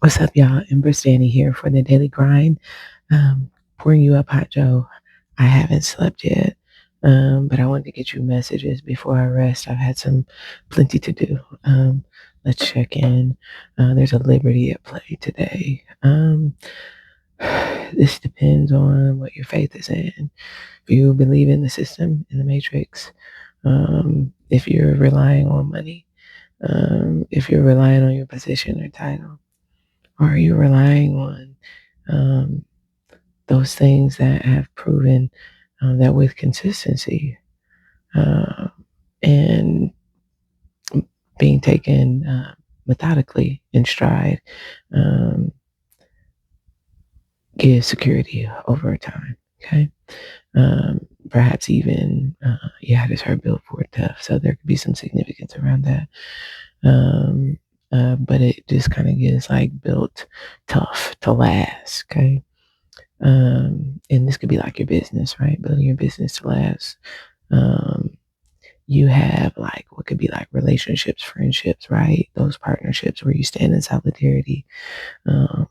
What's up, y'all? Ember Stanny here for the Daily Grind. Pouring you up hot, Joe. I haven't slept yet, but I wanted to get you messages before I rest. I've had plenty to do. Let's check in. There's a liberty at play today. This depends on what your faith is in. If you believe in the system, in the matrix, if you're relying on money, if you're relying on your position or title, or are you relying on um, those things that have proven that with consistency uh, and being taken methodically in stride um, gives security over time? Okay. Perhaps even, yeah, I just heard billboard tough, so there could be some significance around that. Um, but it just kind of gets like built tough to last. Okay. And this could be like your business, right? Building your business to last. Um, you have like what could be like relationships, friendships, right? Those partnerships where you stand in solidarity, um,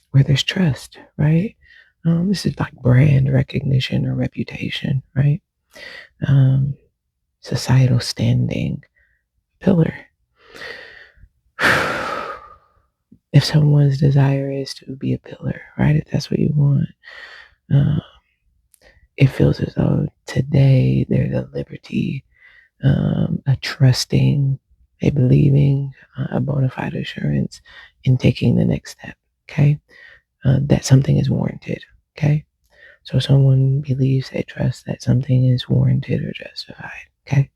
where there's trust, right? This is like brand recognition or reputation, right? Um, Societal standing, pillar. If someone's desire is to be a pillar, right? If that's what you want, uh, it feels as though today there's a liberty, a trusting, a believing, a bona fide assurance in taking the next step. Okay. That something is warranted. Okay. So someone believes they trust that something is warranted or justified. Okay.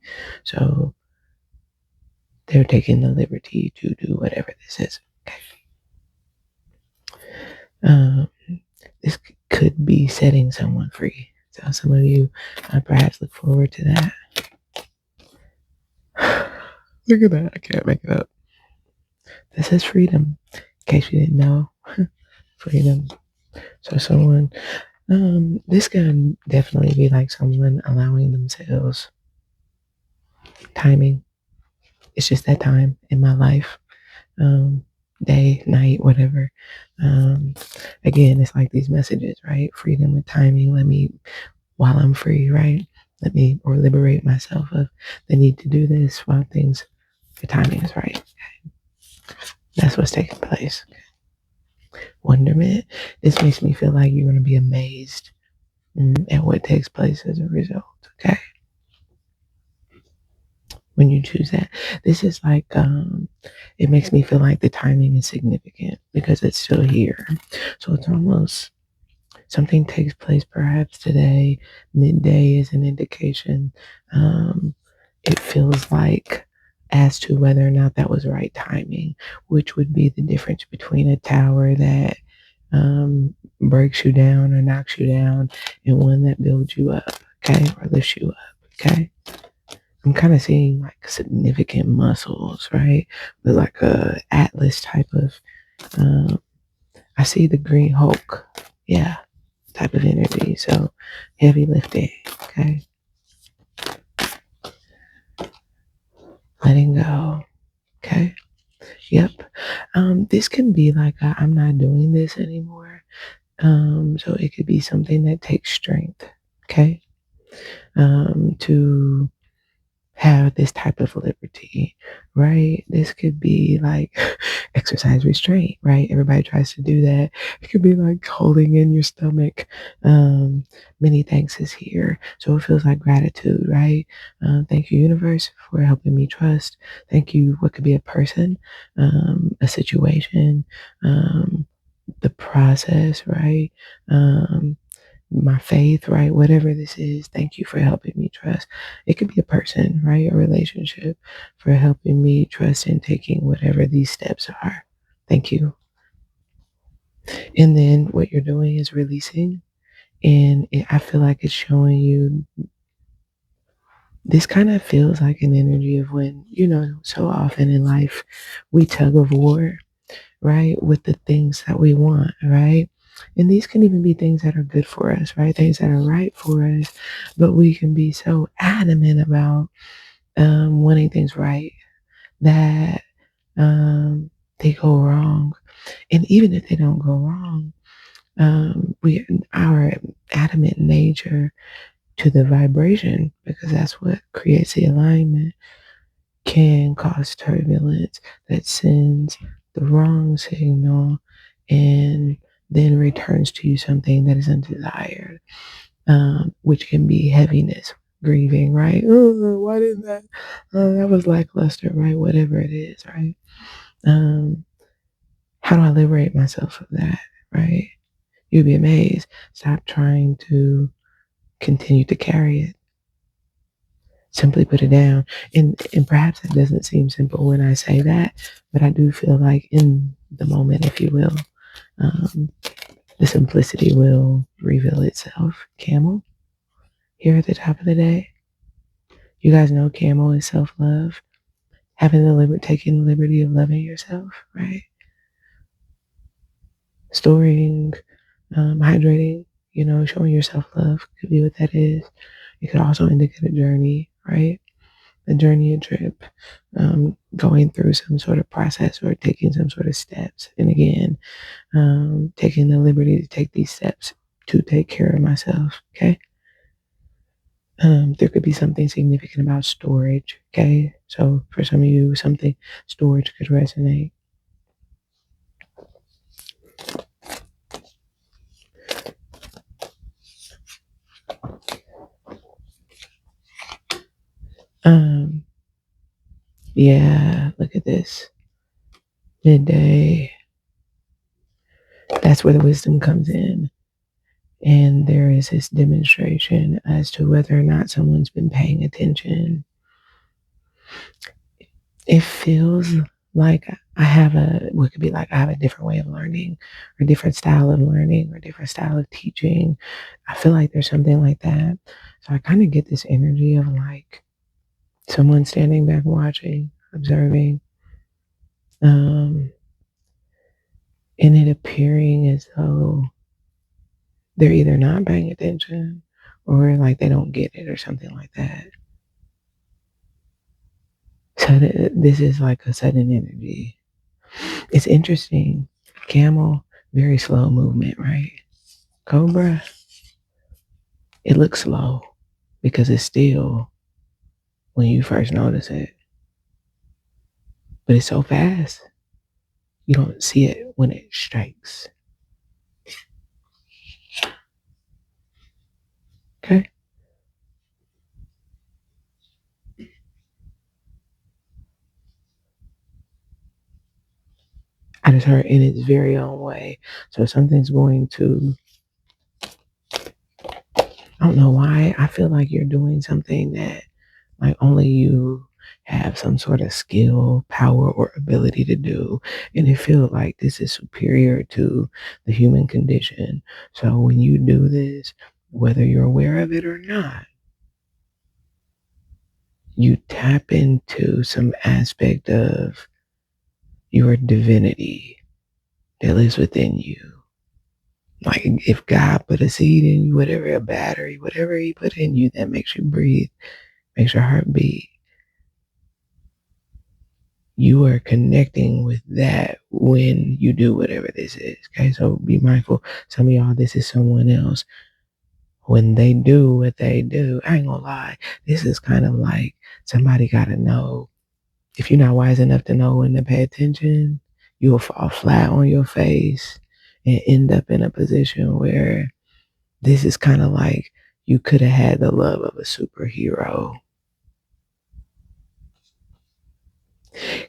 So they're taking the liberty to do whatever this is. Okay. Um, this could be setting someone free. So some of you perhaps look forward to that. Look at that. I can't make it up. This is freedom. In case you didn't know, freedom. So someone, this can definitely be like someone allowing themselves timing. It's just that time in my life, day, night, whatever. Um, Again, it's like these messages, right? Freedom with timing. Let me, while I'm free, right? Let me, or liberate myself of the need to do this while the timing is right. That's what's taking place. Wonderment. This makes me feel like you're going to be amazed at what takes place as a result. Okay. When you choose that, this is like, it makes me feel like the timing is significant because it's still here. So it's almost something takes place perhaps today. Midday is an indication. It feels like as to whether or not that was right timing, which would be the difference between a tower that breaks you down or knocks you down and one that builds you up, okay, or lifts you up, okay. I'm kind of seeing like significant muscles, right, with like a atlas type of. Um, I see the Green Hulk, yeah, type of energy. So heavy lifting, okay, letting go, okay. Yep. This can be like I'm not doing this anymore. So it could be something that takes strength, okay, to have this type of liberty, right? This could be like exercise restraint, right? Everybody tries to do that. It could be like holding in your stomach. Many thanks is here. So it feels like gratitude, right? Thank you, universe, for helping me trust. Thank you. What could be a person, a situation, the process, right? My faith, right? Whatever this is, thank you for helping me trust. It could be a person, right? A relationship for helping me trust in taking whatever these steps are. Thank you. And then what you're doing is releasing. And I feel like it's showing you this kind of feels like an energy of when, so often in life we tug of war, right? With the things that we want, right? And these can even be things that are good for us, right? Things that are right for us, but we can be so adamant about wanting things right that they go wrong. And even if they don't go wrong, we our adamant nature to the vibration, because that's what creates the alignment, can cause turbulence that sends the wrong signal and then returns to you something that is undesired, which can be heaviness, grieving, right? Oh, why didn't that? That was lackluster, right? Whatever it is, right? Um, how do I liberate myself from that, right? You'd be amazed. Stop trying to continue to carry it. Simply put it down. And perhaps that doesn't seem simple when I say that, but I do feel like in the moment, if you will, um, the simplicity will reveal itself. Camel, here at the top of the day. You guys know camel is self-love. Taking the liberty of loving yourself, right? Storing, hydrating, showing yourself love could be what that is. It could also indicate a journey, right? A journey, a trip, going through some sort of process or taking some sort of steps. And again, taking the liberty to take these steps to take care of myself. Okay. There could be something significant about storage. Okay. So for some of you, something storage could resonate. Um, yeah, look at this. Midday. That's where the wisdom comes in. And there is this demonstration as to whether or not someone's been paying attention. It feels like what could be like I have a different way of learning, or a different style of learning, or a different style of teaching. I feel like there's something like that. So I kind of get this energy of like someone standing back watching, observing, and it appearing as though they're either not paying attention or like they don't get it or something like that. So this is like a sudden energy. It's interesting. Camel, very slow movement, right? Cobra, it looks slow because it's still when you first notice it. But it's so fast, you don't see it when it strikes. Okay? I just heard in its very own way. So something's going to, I don't know why, I feel like you're doing something that like only you have some sort of skill, power, or ability to do. And it feels like this is superior to the human condition. So when you do this, whether you're aware of it or not, you tap into some aspect of your divinity that lives within you. Like if God put a seed in you, whatever, a battery, whatever he put in you that makes you breathe, makes your heart beat, you are connecting with that when you do whatever this is. Okay, so be mindful. Some of y'all, this is someone else. When they do what they do, I ain't gonna lie, this is kind of like somebody gotta know. If you're not wise enough to know when to pay attention, you'll fall flat on your face and end up in a position where this is kind of like you could have had the love of a superhero.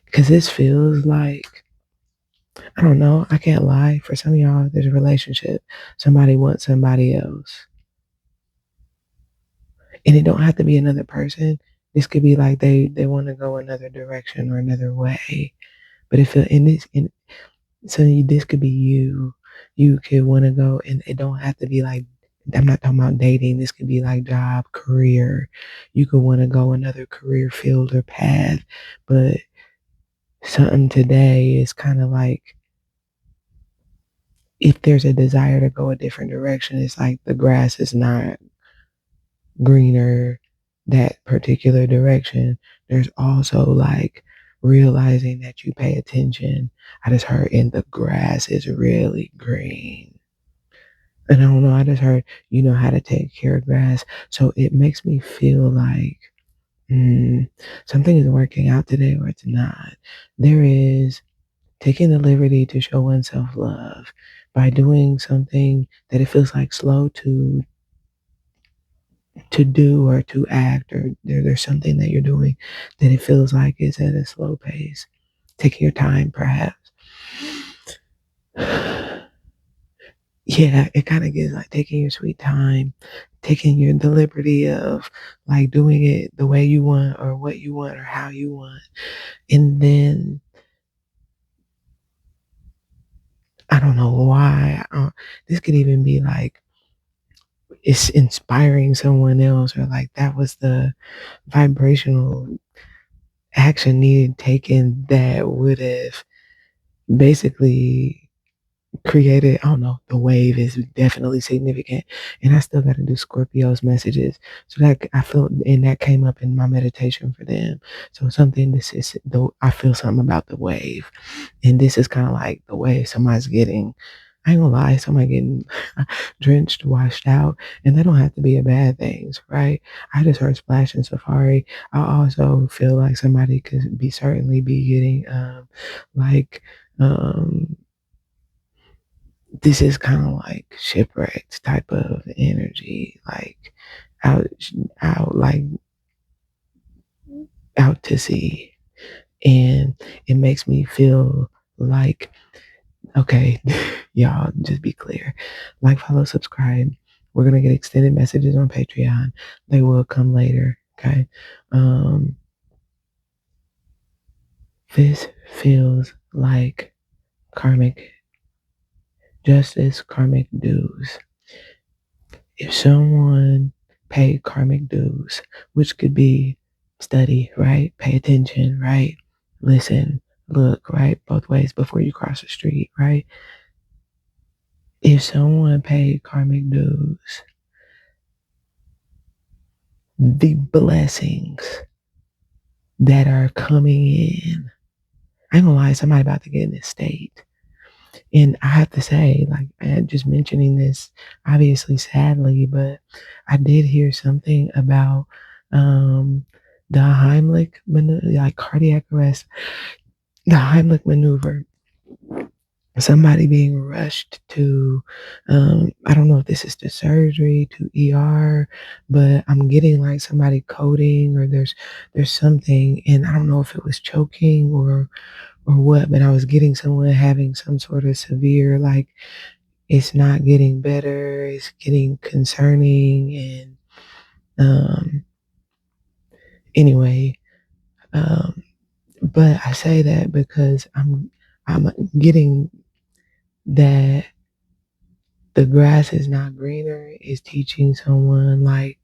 Because this feels like, I don't know, I can't lie. For some of y'all, there's a relationship. Somebody wants somebody else. And it don't have to be another person. This could be like they want to go another direction or another way. But if in this in so this could be you. You could want to go, and it don't have to be like, I'm not talking about dating. This could be like job, career. You could want to go another career field or path, but something today is kind of like, if there's a desire to go a different direction, it's like the grass is not greener that particular direction. There's also like realizing that you pay attention. I just heard, and the grass is really green. And I don't know, I just heard you know how to take care of grass. So it makes me feel like mm, something is working out today or it's not. There is taking the liberty to show oneself love by doing something that it feels like slow to do or to act, or there's something that you're doing that it feels like is at a slow pace. Taking your time, perhaps. Yeah, it kind of gets like taking your sweet time, taking your the liberty of like doing it the way you want or what you want or how you want. And then I don't know why. This could even be like it's inspiring someone else, or like that was the vibrational action needed taken that would have basically created, I don't know, the wave is definitely significant. And I still got to do Scorpio's messages. So that I feel, and that came up in my meditation for them. So something, this is, though, I feel something about the wave. And this is kind of like the wave somebody's getting. I ain't gonna lie, somebody getting drenched, washed out, and they don't have to be a bad things, right? I just heard Splash and Safari. I also feel like somebody could be certainly be getting like um this is kind of like shipwrecked type of energy, like out out like out to sea. And it makes me feel like, okay, y'all, just be clear. Like, follow, subscribe. We're gonna get extended messages on Patreon. They will come later. Okay. Um, this feels like karmic justice, karmic dues. If someone paid karmic dues, which could be study, right? Pay attention, right? Listen, look, right? Both ways before you cross the street, right? If someone paid karmic dues, the blessings that are coming in, I ain't gonna lie, somebody about to get in this state. And I have to say, like, I just mentioning this, obviously, sadly, but I did hear something about the Heimlich maneuver, like cardiac arrest, the Heimlich maneuver. Somebody being rushed to, I don't know if this is to surgery, to ER, but I'm getting like somebody coding, or there's something, and I don't know if it was choking or what, but I was getting someone having some sort of severe, like, it's not getting better, it's getting concerning. And anyway, um but I say that because I'm getting that the grass is not greener is teaching someone like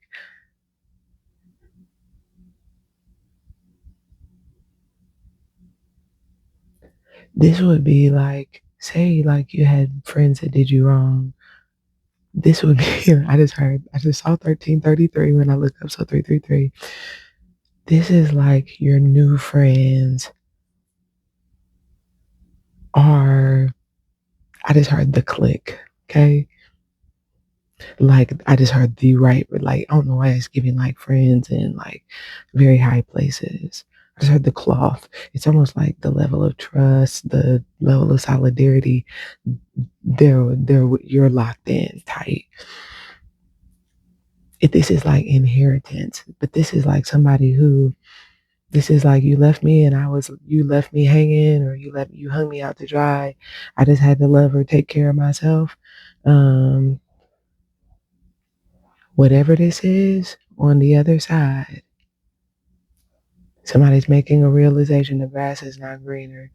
this would be like, say like you had friends that did you wrong. This would be I just saw 1333 when I looked up, so 333. This is like your new friends are, I just heard the click, okay? Like I just heard the right, like I don't know why it's giving like friends in like very high places. I just heard the cloth. It's almost like the level of trust, the level of solidarity. You're locked in tight. This is like inheritance, but this is like somebody who, this is like you left me and you left me hanging, or you hung me out to dry. I just had to love or take care of myself. Um, Whatever this is on the other side, somebody's making a realization the grass is not greener.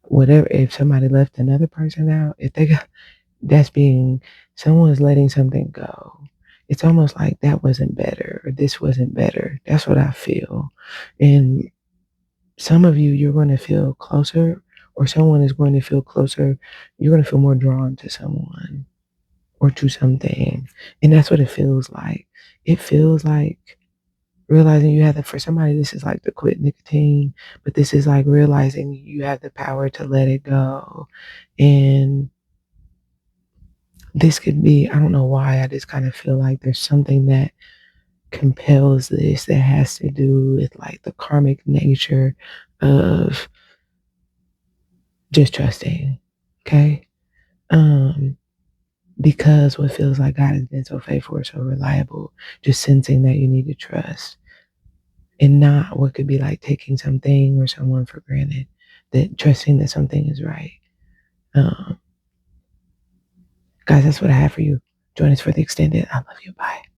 Whatever, if somebody left another person out, if they got, that's being, someone's letting something go. It's almost like that wasn't better or this wasn't better. That's what I feel. And some of you, you're going to feel closer, or someone is going to feel closer. You're going to feel more drawn to someone or to something. And that's what it feels like. It feels like realizing you have the, for somebody, this is like the quit nicotine, but this is like realizing you have the power to let it go. And this could be, I don't know why, I just kind of feel like there's something that compels this that has to do with like the karmic nature of just trusting. Okay. Um, because what feels like God has been so faithful or so reliable, just sensing that you need to trust and not what could be like taking something or someone for granted, that trusting that something is right. Um, Guys, that's what I have for you. Join us for the extended. I love you. Bye.